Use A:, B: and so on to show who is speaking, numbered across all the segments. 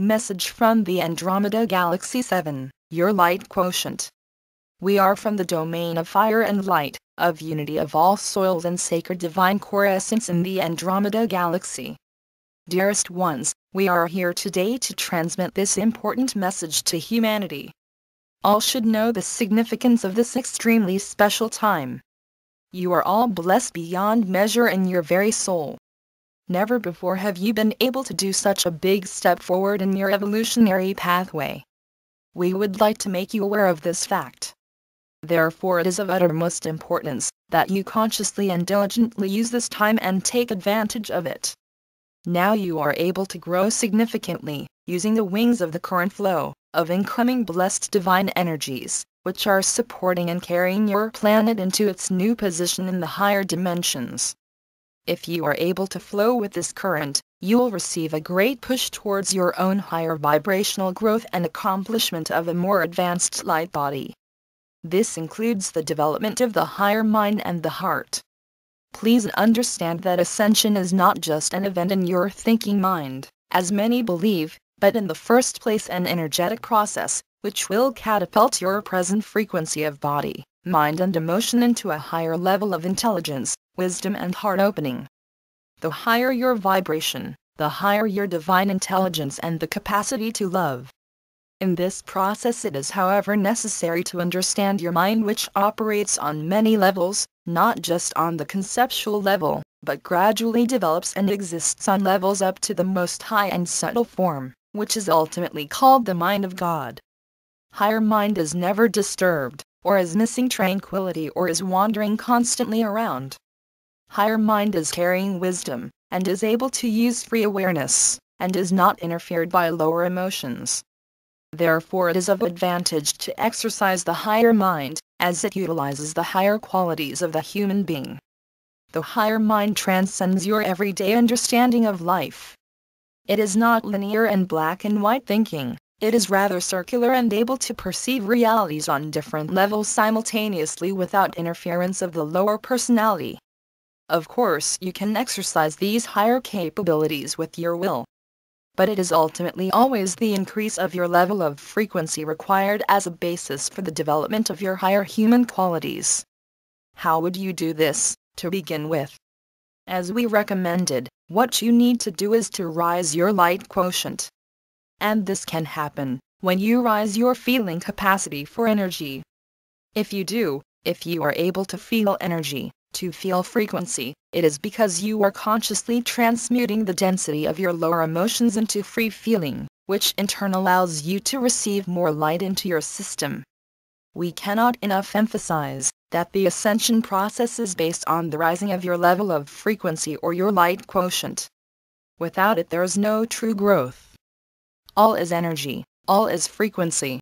A: Message from the Andromeda Galaxy 7, your light quotient. We are from the domain of fire and light, of unity of all soils and sacred divine core essence in the Andromeda Galaxy. Dearest ones, we are here today to transmit this important message to humanity. All should know the significance of this extremely special time. You are all blessed beyond measure in your very soul. Never before have you been able to do such a big step forward in your evolutionary pathway. We would like to make you aware of this fact. Therefore, it is of uttermost importance that you consciously and diligently use this time and take advantage of it. Now you are able to grow significantly, using the wings of the current flow of incoming blessed divine energies, which are supporting and carrying your planet into its new position in the higher dimensions. If you are able to flow with this current, you will receive a great push towards your own higher vibrational growth and accomplishment of a more advanced light body. This includes the development of the higher mind and the heart. Please understand that ascension is not just an event in your thinking mind, as many believe, but in the first place an energetic process, which will catapult your present frequency of body, mind and emotion into a higher level of intelligence, wisdom and heart opening. The higher your vibration, the higher your divine intelligence and the capacity to love. In this process it is however necessary to understand your mind, which operates on many levels, not just on the conceptual level, but gradually develops and exists on levels up to the most high and subtle form, which is ultimately called the mind of God. Higher mind is never disturbed, or is missing tranquility, or is wandering constantly around. Higher mind is carrying wisdom, and is able to use free awareness, and is not interfered by lower emotions. Therefore it is of advantage to exercise the higher mind, as it utilizes the higher qualities of the human being. The higher mind transcends your everyday understanding of life. It is not linear and black and white thinking. It is rather circular and able to perceive realities on different levels simultaneously without interference of the lower personality. Of course, you can exercise these higher capabilities with your will. But it is ultimately always the increase of your level of frequency required as a basis for the development of your higher human qualities. How would you do this, to begin with? As we recommended, what you need to do is to rise your light quotient. And this can happen when you rise your feeling capacity for energy. If you are able to feel energy, to feel frequency, it is because you are consciously transmuting the density of your lower emotions into free feeling, which in turn allows you to receive more light into your system. We cannot enough emphasize that the ascension process is based on the rising of your level of frequency or your light quotient. Without it there is no true growth. All is energy, all is frequency.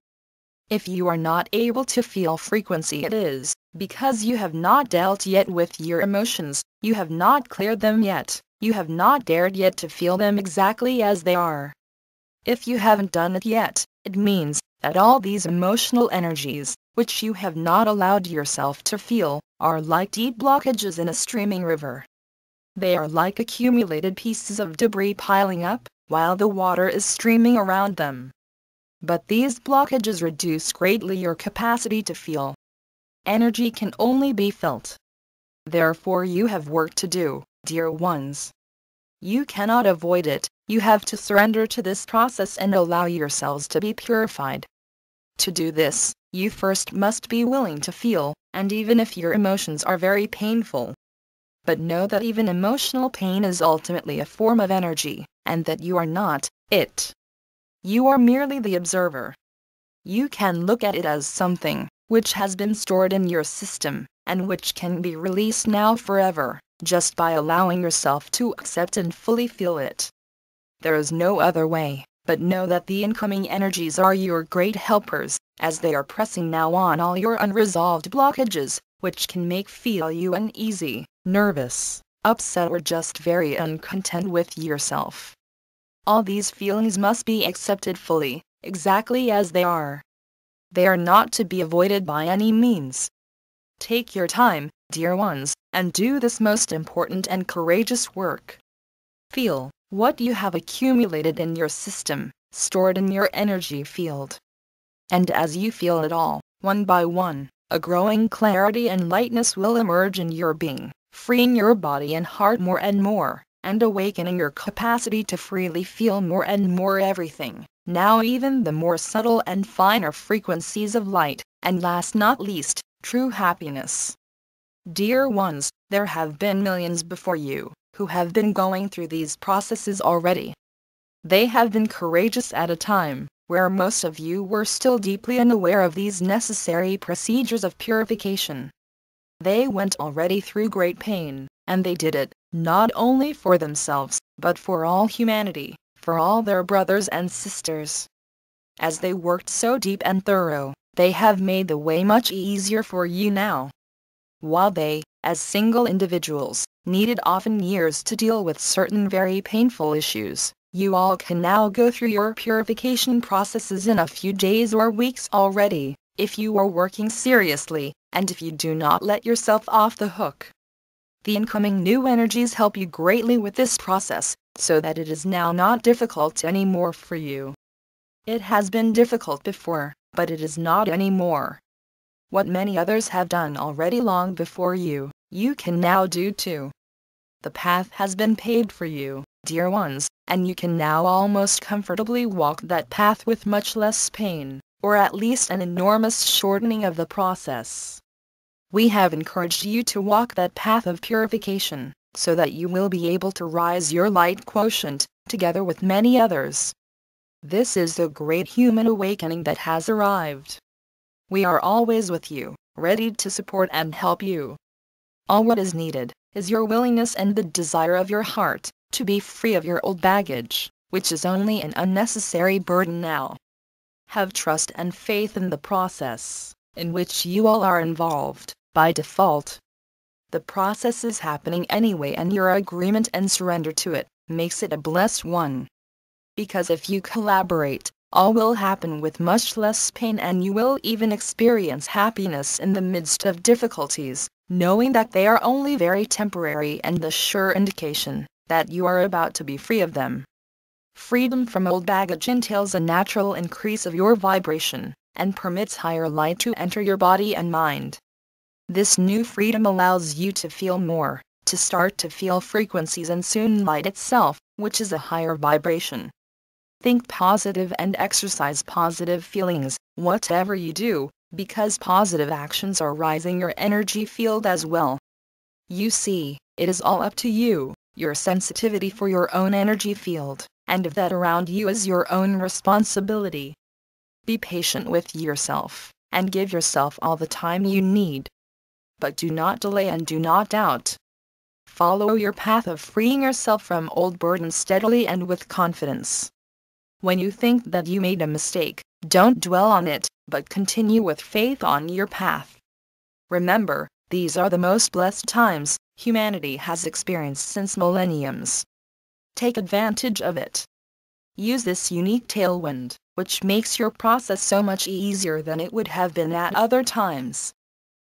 A: If you are not able to feel frequency, it is because you have not dealt yet with your emotions, you have not cleared them yet, you have not dared yet to feel them exactly as they are. If you haven't done it yet, it means that all these emotional energies, which you have not allowed yourself to feel, are like deep blockages in a streaming river. They are like accumulated pieces of debris piling up, while the water is streaming around them. But these blockages reduce greatly your capacity to feel. Energy can only be felt. Therefore you have work to do, dear ones. You cannot avoid it, you have to surrender to this process and allow yourselves to be purified. To do this, you first must be willing to feel, and even if your emotions are very painful. But know that even emotional pain is ultimately a form of energy, and that you are not it. You are merely the observer. You can look at it as something which has been stored in your system, and which can be released now forever, just by allowing yourself to accept and fully feel it. There is no other way, but know that the incoming energies are your great helpers, as they are pressing now on all your unresolved blockages, which can make feel you uneasy, nervous, upset or just very uncontent with yourself. All these feelings must be accepted fully, exactly as they are. They are not to be avoided by any means. Take your time, dear ones, and do this most important and courageous work. Feel what you have accumulated in your system, stored in your energy field. And as you feel it all, one by one, a growing clarity and lightness will emerge in your being, freeing your body and heart more and more, and awakening your capacity to freely feel more and more everything, now even the more subtle and finer frequencies of light, and last not least, true happiness. Dear ones, there have been millions before you, who have been going through these processes already. They have been courageous at a time where most of you were still deeply unaware of these necessary procedures of purification. They went already through great pain, and they did it, not only for themselves, but for all humanity, for all their brothers and sisters. As they worked so deep and thorough, they have made the way much easier for you now. While they, as single individuals, needed often years to deal with certain very painful issues, you all can now go through your purification processes in a few days or weeks already, if you are working seriously, and if you do not let yourself off the hook. The incoming new energies help you greatly with this process, so that it is now not difficult anymore for you. It has been difficult before, but it is not anymore. What many others have done already long before you, you can now do too. The path has been paved for you, dear ones, and you can now almost comfortably walk that path with much less pain, or at least an enormous shortening of the process. We have encouraged you to walk that path of purification, so that you will be able to rise your light quotient, together with many others. This is the great human awakening that has arrived. We are always with you, ready to support and help you. All what is needed is your willingness and the desire of your heart to be free of your old baggage, which is only an unnecessary burden now. Have trust and faith in the process, in which you all are involved, by default. The process is happening anyway, and your agreement and surrender to it makes it a blessed one. Because if you collaborate, all will happen with much less pain, and you will even experience happiness in the midst of difficulties, knowing that they are only very temporary and the sure indication that you are about to be free of them. Freedom from old baggage entails a natural increase of your vibration, and permits higher light to enter your body and mind. This new freedom allows you to feel more, to start to feel frequencies and soon light itself, which is a higher vibration. Think positive and exercise positive feelings, whatever you do, because positive actions are rising your energy field as well. You see, it is all up to you, your sensitivity for your own energy field, and if that around you is your own responsibility. Be patient with yourself, and give yourself all the time you need. But do not delay and do not doubt. Follow your path of freeing yourself from old burdens steadily and with confidence. When you think that you made a mistake, don't dwell on it, but continue with faith on your path. Remember, these are the most blessed times humanity has experienced since millenniums. Take advantage of it. Use this unique tailwind, which makes your process so much easier than it would have been at other times.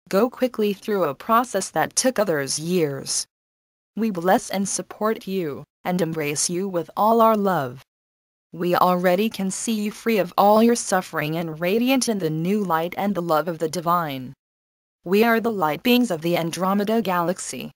A: Go quickly through a process that took others years. We bless and support you, and embrace you with all our love. We already can see you free of all your suffering and radiant in the new light and the love of the divine. We are the light beings of the Andromeda galaxy,